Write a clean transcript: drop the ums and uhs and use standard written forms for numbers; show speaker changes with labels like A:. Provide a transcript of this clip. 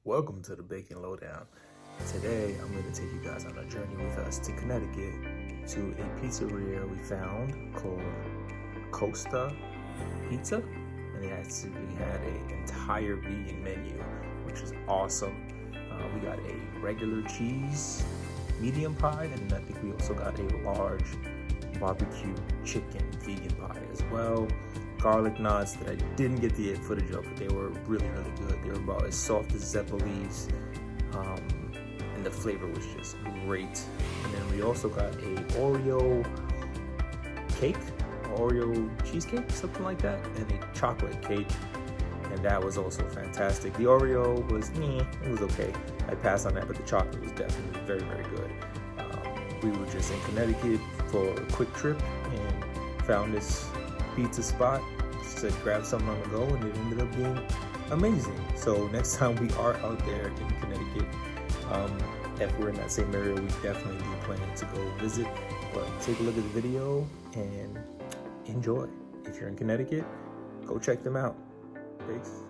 A: Welcome to the Bacon Lowdown. Today, I'm going to take you guys on a journey with us to Connecticut to a pizzeria we found called Costa Pizza. And they actually had an entire vegan menu, which is awesome. We got a regular cheese medium pie, and I think we also got a large barbecue chicken vegan pie as well. Garlic knots that I didn't get the footage of, but they were really good. They were about as soft as Zeppelin's, and the flavor was just great. And then we also got a Oreo cake, Oreo cheesecake, something like that, and a chocolate cake, and that was also fantastic. The Oreo was, it was okay. I passed on that, but the chocolate was definitely very good. We were just in Connecticut for a quick trip and found this pizza spot, said grab something on the go, and it ended up being amazing. So next time we are out there in Connecticut, if we're in that same area, we definitely do plan to go visit. But take a look at the video and enjoy. If you're in Connecticut, go check them out. Peace.